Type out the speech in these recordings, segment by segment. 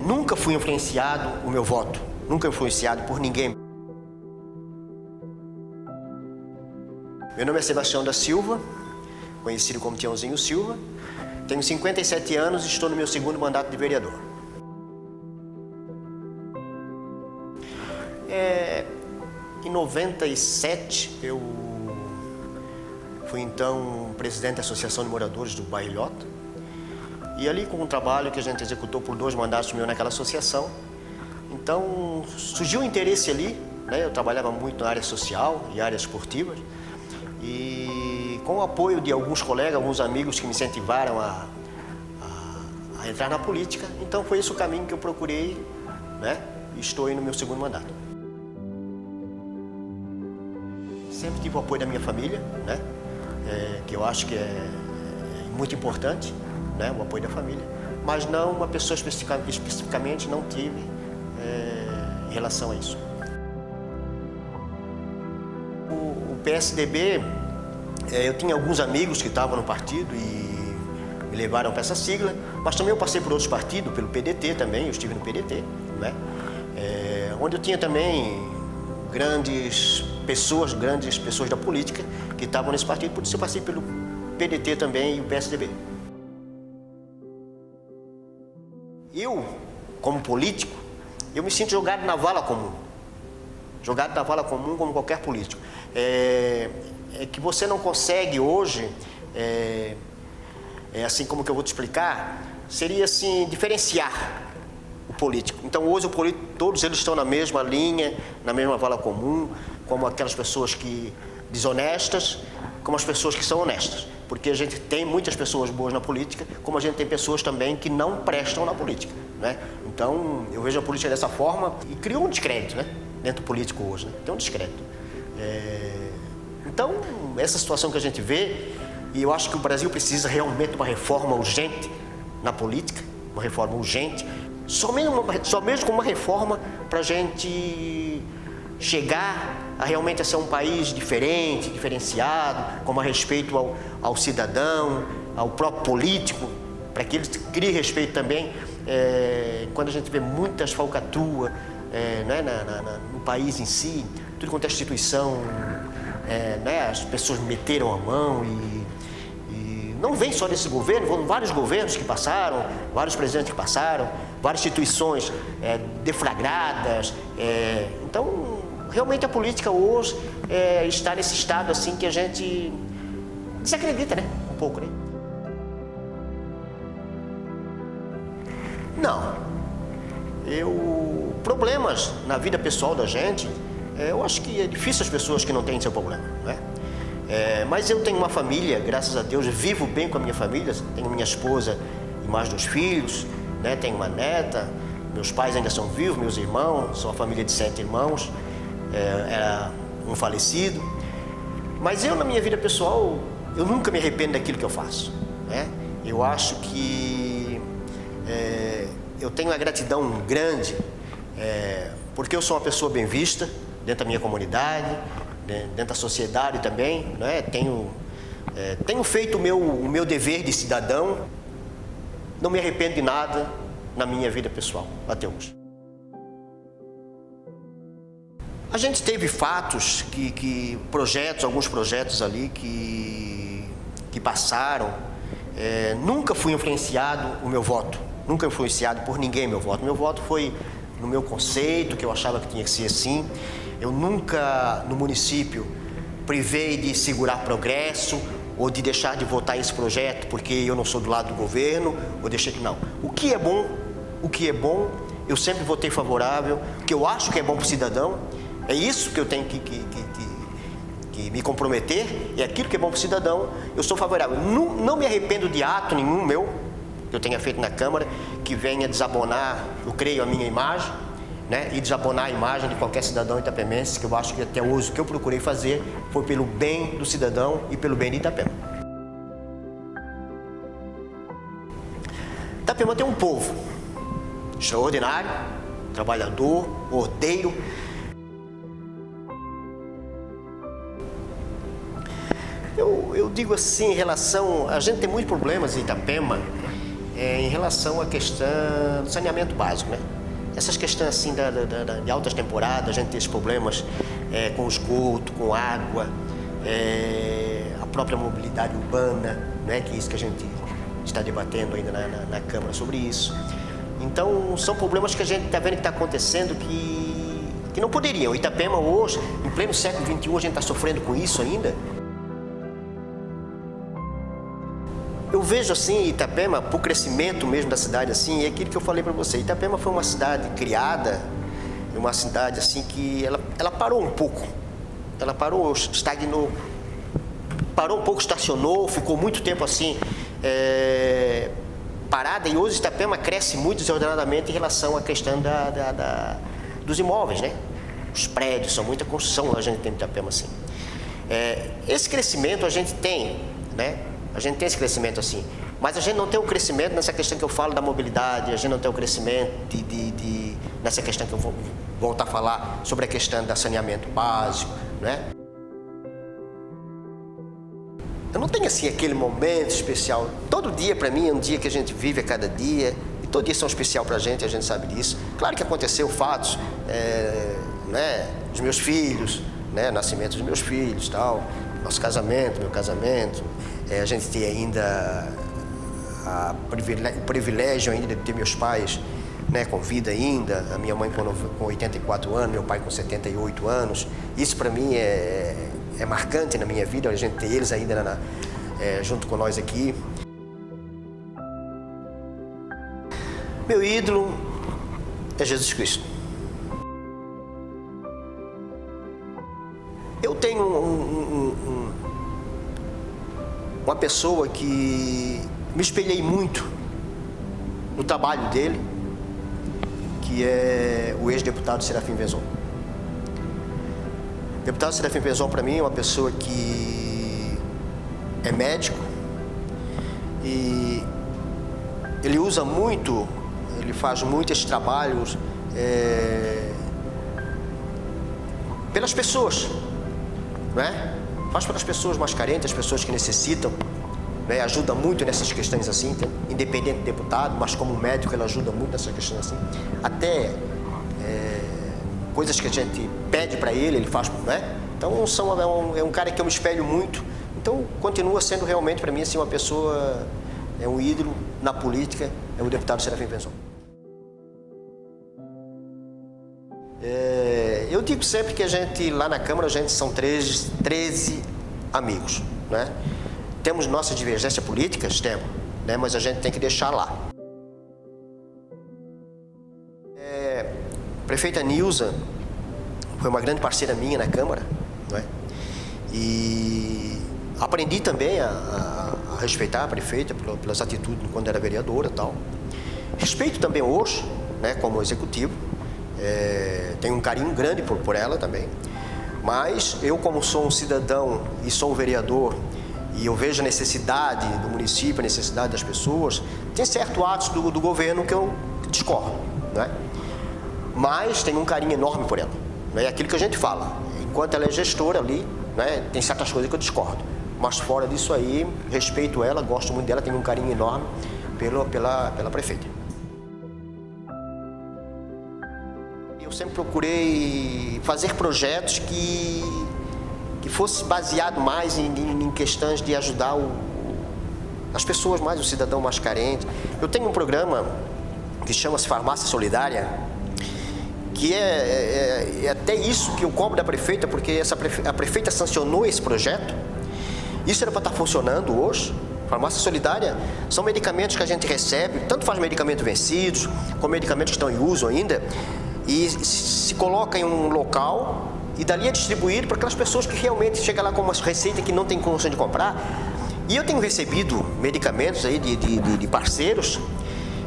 Nunca fui influenciado o meu voto, nunca influenciado por ninguém. Meu nome é Sebastião da Silva, conhecido como Tiãozinho Silva. Tenho 57 anos e estou no meu segundo mandato de vereador. Em 97, eu fui então presidente da Associação de Moradores do bairro Ilhota. E ali, com um trabalho que a gente executou por 2 mandatos meus naquela associação, então surgiu um interesse ali, né? Eu trabalhava muito na área social e área esportiva, e com o apoio de alguns colegas, alguns amigos que me incentivaram a entrar na política, então foi esse o caminho que eu procurei, né? E estou aí no meu segundo mandato. Sempre tive o apoio da minha família, né? Que eu acho que é muito importante, né? O apoio da família, mas não uma pessoa especificamente não tive em relação a isso. O PSDB, eu tinha alguns amigos que estavam no partido e me levaram para essa sigla, mas também eu passei por outros partidos, pelo PDT também, eu estive no PDT, né? Onde eu tinha também grandes pessoas da política que estavam nesse partido, por isso eu passei pelo PDT também e o PSDB. Eu, como político, eu me sinto jogado na vala comum. Jogado na vala comum como qualquer político. É que você não consegue hoje, assim como que eu vou te explicar, seria assim, diferenciar o político. Então hoje o político, todos eles estão na mesma linha, na mesma vala comum, como aquelas pessoas que desonestas, como as pessoas que são honestas. Porque a gente tem muitas pessoas boas na política, como a gente tem pessoas também que não prestam na política, né? Então eu vejo a política dessa forma e criou um descrédito, né? Dentro do político hoje, né? Tem um descrédito. Então essa situação que a gente vê, e eu acho que o Brasil precisa realmente de uma reforma urgente na política, uma reforma urgente, só mesmo com uma reforma para a gente chegar a realmente ser um país diferente, diferenciado, com mais respeito ao cidadão, ao próprio político, para que ele crie respeito também. Quando a gente vê muitas falcatruas né, no país em si, tudo quanto é instituição, né, as pessoas meteram a mão e não vem só desse governo, foram vários governos que passaram, vários presidentes que passaram, várias instituições deflagradas. Então, realmente a política hoje está nesse estado assim que a gente desacredita, né? Um pouco, né? Não. Problemas na vida pessoal da gente, eu acho que é difícil as pessoas que não têm seu problema, né? Mas eu tenho uma família, graças a Deus, vivo bem com a minha família, tenho minha esposa e mais 2 filhos, né? Tenho uma neta, meus pais ainda são vivos, meus irmãos, sou uma família de 7 irmãos, era um falecido. Mas eu, na minha vida pessoal, eu nunca me arrependo daquilo que eu faço, né? Eu acho que eu tenho uma gratidão grande, porque eu sou uma pessoa bem vista dentro da minha comunidade, dentro da sociedade também, né? Tenho feito o meu dever de cidadão, não me arrependo de nada na minha vida pessoal, até hoje. A gente teve fatos, alguns projetos ali que passaram, nunca fui influenciado o meu voto, nunca influenciado por ninguém meu voto. Meu voto foi no meu conceito, que eu achava que tinha que ser assim. Eu nunca, no município, privei de segurar progresso ou de deixar de votar esse projeto porque eu não sou do lado do governo, ou deixei que não. O que é bom, eu sempre votei favorável, o que eu acho que é bom para o cidadão, é isso que eu tenho que me comprometer, é aquilo que é bom para o cidadão, eu sou favorável. Não me arrependo de ato nenhum meu, que eu tenha feito na Câmara, que venha desabonar, eu creio, a minha imagem, né, e desabonar a imagem de qualquer cidadão itapemense, que eu acho que até hoje o que eu procurei fazer foi pelo bem do cidadão e pelo bem de Itapema. Itapema tem um povo extraordinário, trabalhador, ordeiro. Eu digo assim, em relação... A gente tem muitos problemas em Itapema em relação à questão do saneamento básico, né? Essas questões assim de altas temporadas, a gente tem esses problemas com esgoto, com água, a própria mobilidade urbana, né? Que é isso que a gente está debatendo ainda na Câmara sobre isso. Então, são problemas que a gente está vendo que está acontecendo que não poderiam. Itapema hoje, em pleno século XXI, a gente está sofrendo com isso ainda. Eu vejo assim Itapema, por crescimento mesmo da cidade, assim, é aquilo que eu falei para você. Itapema foi uma cidade criada, uma cidade assim que ela parou um pouco. Ela parou, estagnou, parou um pouco, estacionou, ficou muito tempo assim parada, e hoje Itapema cresce muito desordenadamente em relação à questão dos imóveis, né? Os prédios, são muita construção lá a gente tem em Itapema assim. Esse crescimento a gente tem, né? A gente tem esse crescimento assim, mas a gente não tem o crescimento nessa questão que eu falo da mobilidade, a gente não tem o crescimento nessa questão que eu vou voltar a falar sobre a questão do saneamento básico, né? Eu não tenho assim aquele momento especial. Todo dia para mim é um dia que a gente vive a cada dia, e todo dia são especial para a gente sabe disso. Claro que aconteceu fatos, né, dos meus filhos, né, nascimento dos meus filhos, tal, nosso casamento, meu casamento. A gente tem ainda o privilégio ainda de ter meus pais, né, com vida ainda, a minha mãe com 84 anos, meu pai com 78 anos. Isso para mim é marcante na minha vida, a gente ter eles ainda junto com nós aqui. Meu ídolo é Jesus Cristo. Eu tenho uma pessoa que me espelhei muito no trabalho dele, que é o ex-deputado Serafim Venzon. O deputado Serafim Venzon, para mim, é uma pessoa que é médico e ele usa muito, ele faz muito esses trabalhos pelas pessoas, né? Faz pelas pessoas mais carentes, as pessoas que necessitam, né? Ajuda muito nessas questões assim, independente do deputado, mas como médico ele ajuda muito nessas questões assim. Até coisas que a gente pede para ele faz, né? Então é um cara que eu me espelho muito. Então continua sendo realmente para mim assim uma pessoa, um ídolo na política, é o deputado Serafim Venzon. Eu digo sempre que a gente, lá na Câmara, a gente são 13 amigos, né? Temos nossas divergências políticas, temos, né? Mas a gente tem que deixar lá. A prefeita Nilza foi uma grande parceira minha na Câmara, né? E aprendi também a respeitar a prefeita pelas atitudes quando era vereadora e tal. Respeito também hoje, né, como executivo. Tenho um carinho grande por ela também, mas eu, como sou um cidadão e sou um vereador e eu vejo a necessidade do município, a necessidade das pessoas, tem certos atos do governo que eu discordo, né? Mas tenho um carinho enorme por ela, né? É aquilo que a gente fala, enquanto ela é gestora ali, né, tem certas coisas que eu discordo, mas fora disso aí, respeito ela, gosto muito dela, tenho um carinho enorme pela prefeita. Eu sempre procurei fazer projetos que fosse baseado mais em questões de ajudar as pessoas mais, o cidadão mais carente. Eu tenho um programa que chama-se Farmácia Solidária, que é até isso que eu cobro da prefeita, porque a prefeita sancionou esse projeto. Isso era para estar funcionando hoje. Farmácia Solidária são medicamentos que a gente recebe, tanto faz medicamentos vencidos, como medicamentos que estão em uso ainda, e se coloca em um local e dali é distribuído para aquelas pessoas que realmente chegam lá com uma receita que não tem condição de comprar. E eu tenho recebido medicamentos aí de parceiros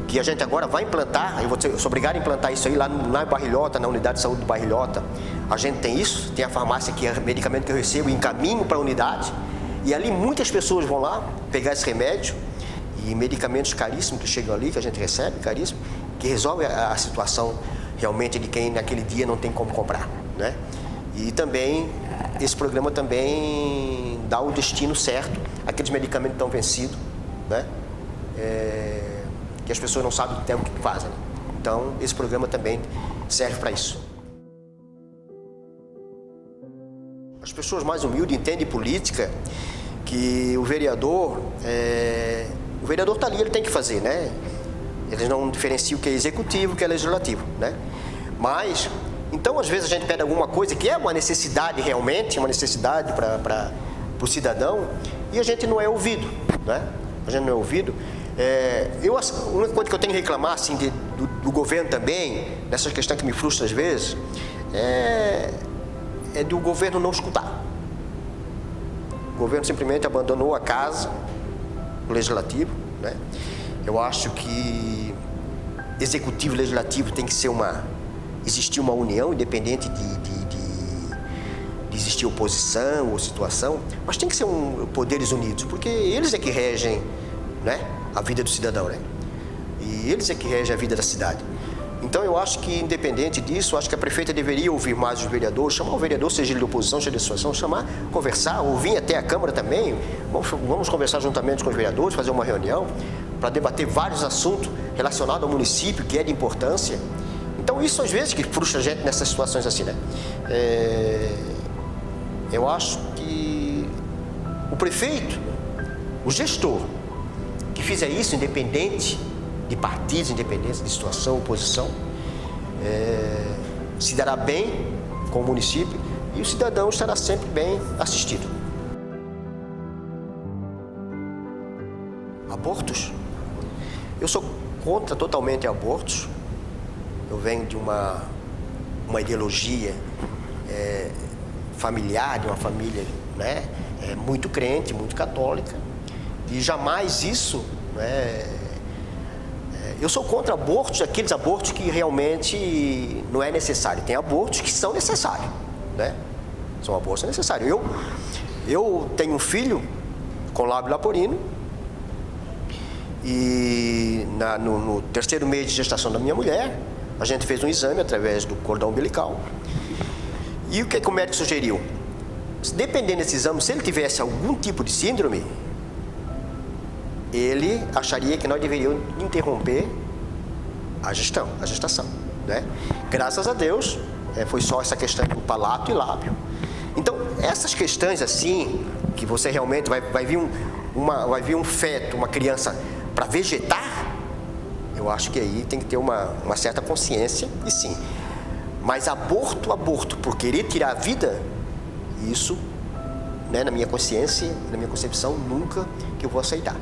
que a gente agora vai implantar. Eu sou obrigado a implantar isso aí lá em Barrilhota, na unidade de saúde do Barrilhota. A gente tem isso, tem a farmácia que é medicamento que eu recebo e encaminho para a unidade. E ali muitas pessoas vão lá pegar esse remédio e medicamentos caríssimos que chegam ali, que a gente recebe, caríssimos, que resolve a situação realmente de quem naquele dia não tem como comprar, né? E também, esse programa também dá o destino certo, aqueles medicamentos que estão vencidos, né? que as pessoas não sabem até o que fazem. Então, esse programa também serve para isso. As pessoas mais humildes entendem política, que o vereador está ali, ele tem que fazer, né? Eles não diferenciam o que é executivo e o que é legislativo, né? Mas, então, às vezes a gente pede alguma coisa que é uma necessidade realmente, uma necessidade para o cidadão, e a gente não é ouvido, né? A gente não é ouvido. A única coisa que eu tenho que reclamar assim, do governo também, dessas questões que me frustram às vezes, é do governo não escutar. O governo simplesmente abandonou a casa, o legislativo, né? Eu acho que executivo e legislativo tem que ser existir uma união, independente de existir oposição ou situação, mas tem que ser poderes unidos, porque eles é que regem, né, a vida do cidadão, né? E eles é que regem a vida da cidade. Então eu acho que, independente disso, acho que a prefeita deveria ouvir mais os vereadores, chamar o vereador, seja ele de oposição, seja de situação, chamar, conversar, ou vir até a Câmara também, vamos conversar juntamente com os vereadores, fazer uma reunião para debater vários assuntos relacionados ao município, que é de importância. Então isso às vezes que frustra a gente nessas situações assim, né? Eu acho que o prefeito, o gestor, que fizer isso independente de partidos, independente de situação, oposição, se dará bem com o município e o cidadão estará sempre bem assistido. Abortos? Eu sou contra totalmente abortos. Eu venho de uma ideologia familiar, de uma família, né, muito crente, muito católica, e jamais isso, né, eu sou contra abortos, aqueles abortos que realmente não é necessário. Tem abortos que são necessários, né? São abortos necessários. Eu tenho um filho com lábio leporino e no terceiro mês de gestação da minha mulher, a gente fez um exame através do cordão umbilical. E o que o médico sugeriu? Dependendo desse exame, se ele tivesse algum tipo de síndrome, ele acharia que nós deveríamos interromper a gestação, né? Graças a Deus, foi só essa questão do palato e lábio. Então, essas questões assim, que você realmente vai vir um feto, uma criança para vegetar, eu acho que aí tem que ter uma certa consciência, e sim. Mas aborto, por querer tirar a vida, isso, né, na minha consciência, na minha concepção, nunca que eu vou aceitar.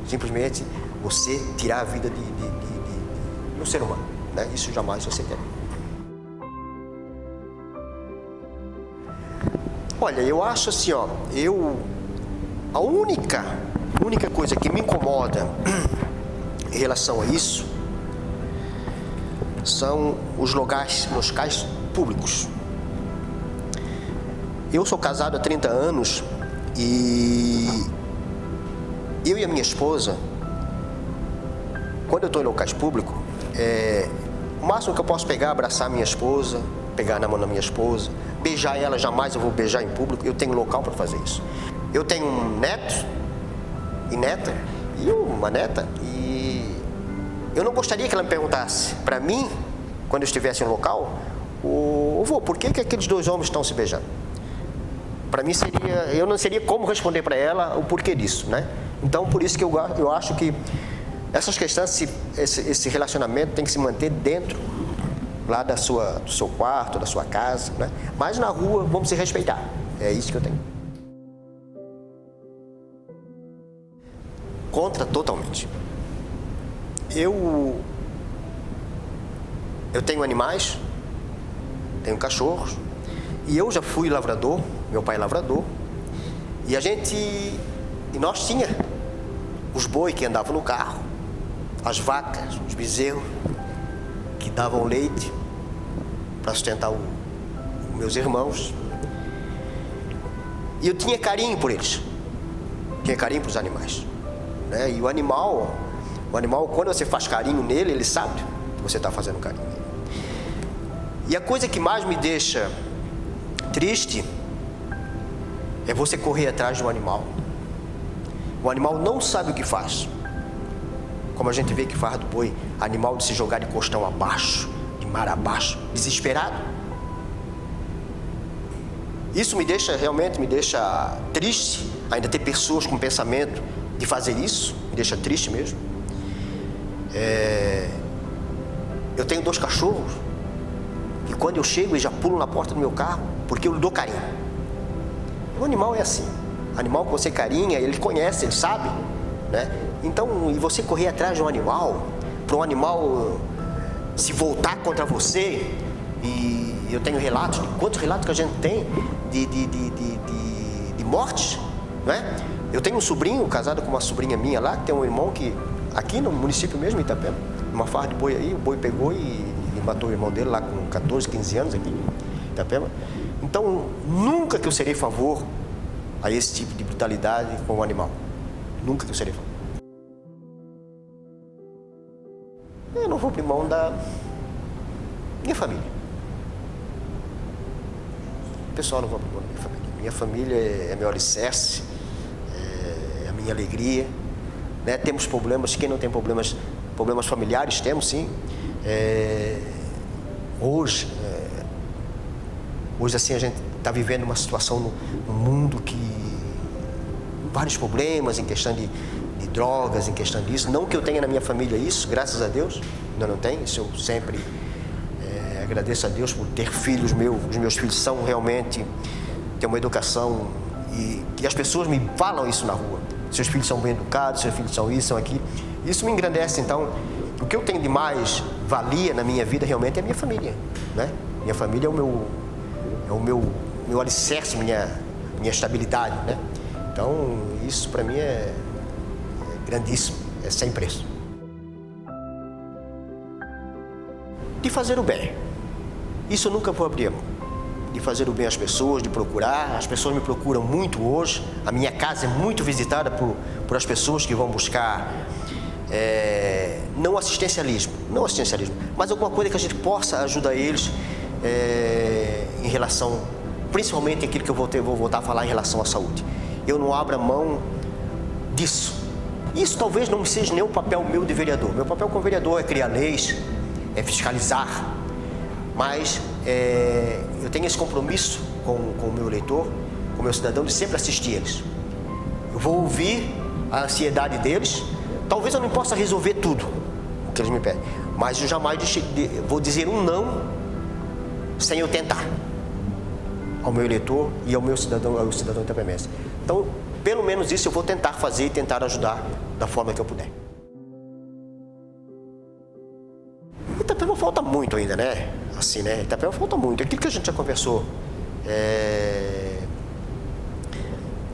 Simplesmente você tirar a vida de um ser humano, né? Isso jamais eu aceitarei. Olha, eu acho assim, a única coisa que me incomoda em relação a isso são os locais públicos. Eu sou casado há 30 anos e eu e a minha esposa, quando eu estou em locais públicos, o máximo que eu posso pegar é abraçar a minha esposa, pegar na mão da minha esposa, beijar ela, jamais eu vou beijar em público, eu tenho local para fazer isso. Eu tenho um neto e neta, e uma neta, e eu não gostaria que ela me perguntasse para mim, quando eu estivesse em um local, vô, por que aqueles dois homens estão se beijando? Para mim eu não seria como responder para ela o porquê disso, né? Então, por isso que eu acho que essas questões, esse relacionamento tem que se manter dentro lá do seu quarto, da sua casa, né? Mas na rua vamos se respeitar. É isso que eu tenho. Contra totalmente. Eu tenho animais, tenho cachorros, e eu já fui lavrador, meu pai é lavrador, e nós tinha os boi que andavam no carro, as vacas, os bezerros que davam leite para sustentar os meus irmãos. E eu tinha carinho por eles, tinha carinho por os animais, né? E o animal, quando você faz carinho nele, ele sabe que você está fazendo carinho nele. E a coisa que mais me deixa triste é você correr atrás de um animal. O animal não sabe o que faz. como a gente vê que farra do boi, animal de se jogar de costão abaixo, de mar abaixo, desesperado. Isso realmente me deixa triste, ainda ter pessoas com pensamento de fazer isso, me deixa triste mesmo. Eu tenho 2 cachorros, e quando eu chego eles já pulam na porta do meu carro, porque eu lhe dou carinho. O animal é assim, o animal que você carinha, ele conhece, ele sabe, né? Então, e você correr atrás de um animal, para um animal se voltar contra você, e eu tenho relatos, quantos relatos que a gente tem de mortes, né? Eu tenho um sobrinho casado com uma sobrinha minha lá, que tem um irmão que, aqui no município mesmo, Itapema, numa farra de boi aí, o boi pegou e matou o irmão dele lá com 14, 15 anos aqui, em Itapema. Então, nunca que eu serei a favor a esse tipo de brutalidade com o animal. Nunca que eu serei a favor. Eu não vou abrir mão da minha família. Pessoal, não vou abrir mão da minha família. Minha família é meu alicerce, é a minha alegria, né? Temos problemas, quem não tem problemas familiares, temos sim. Hoje assim, a gente está vivendo uma situação no mundo que vários problemas em questão de drogas, em questão disso. Não que eu tenha na minha família isso, graças a Deus, ainda não tenho. Isso eu sempre agradeço a Deus por ter filhos meus. Os meus filhos são realmente, têm uma educação e as pessoas me falam isso na rua. Seus filhos são bem educados, seus filhos são isso, são aquilo. Isso me engrandece. Então, o que eu tenho de mais valia na minha vida realmente é a minha família, né? Minha família é o meu alicerce, minha estabilidade, né? Então, isso para mim é grandíssimo, é sem preço. De fazer o bem. Isso eu nunca vou abrir mão. De fazer o bem às pessoas, de procurar. As pessoas me procuram muito hoje. A minha casa é muito visitada por as pessoas que vão buscar não assistencialismo, mas alguma coisa que a gente possa ajudar eles em relação, principalmente aquilo que eu vou voltar a falar em relação à saúde. Eu não abro a mão disso. Isso talvez não seja nem o papel meu de vereador. Meu papel como vereador é criar leis, é fiscalizar, mas eu tenho esse compromisso com o meu eleitor, com o meu cidadão, de sempre assistir eles. Eu vou ouvir a ansiedade deles. Talvez eu não possa resolver tudo o que eles me pedem, mas eu jamais vou dizer um não sem eu tentar ao meu eleitor e ao cidadão itapemense. Então, pelo menos isso eu vou tentar fazer e tentar ajudar da forma que eu puder. Itapema falta muito ainda, né? Assim, né? Itapema falta muito. Aquilo que a gente já conversou,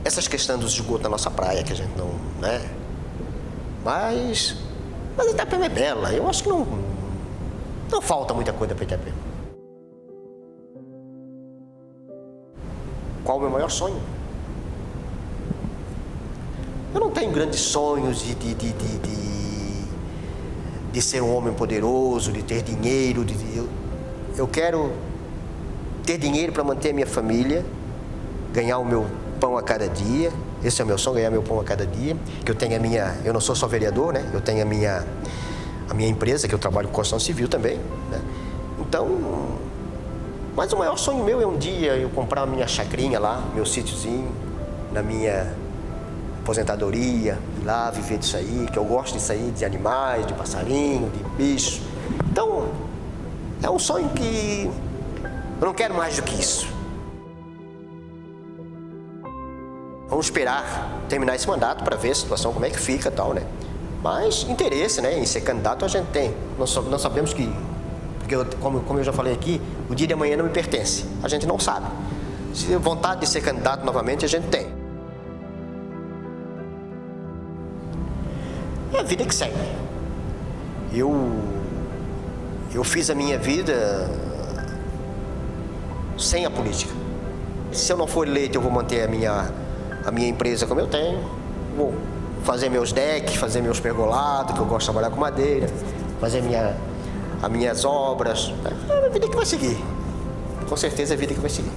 essas questões dos esgotos na nossa praia, que a gente não, né? Mas Itapema é bela. Eu acho que não falta muita coisa para Itapema. Qual o meu maior sonho? Eu não tenho grandes sonhos de ser um homem poderoso, de ter dinheiro. Eu quero ter dinheiro para manter a minha família, ganhar o meu pão a cada dia. Esse é o meu sonho, ganhar meu pão a cada dia. Que eu tenha eu não sou só vereador, né? Eu tenho a minha empresa, que eu trabalho com construção civil também, né? Então, mas o maior sonho meu é um dia eu comprar a minha chacrinha lá, meu sítiozinho, na minha aposentadoria, ir lá viver disso aí, que eu gosto disso aí, de animais, de passarinho, de bicho. Então, é um sonho que eu não quero mais do que isso. Vamos esperar terminar esse mandato para ver a situação, como é que fica e tal, né? Mas interesse, né, em ser candidato a gente tem. Nós sabemos que, porque como eu já falei aqui, o dia de amanhã não me pertence. A gente não sabe. Se vontade de ser candidato novamente, a gente tem. É a vida que segue. Eu fiz a minha vida sem a política. Se eu não for eleito, eu vou manter a minha empresa como eu tenho. Vou fazer meus decks, fazer meus pergolados, que eu gosto de trabalhar com madeira, fazer as minhas obras. É a vida que vai seguir. Com certeza é a vida que vai seguir.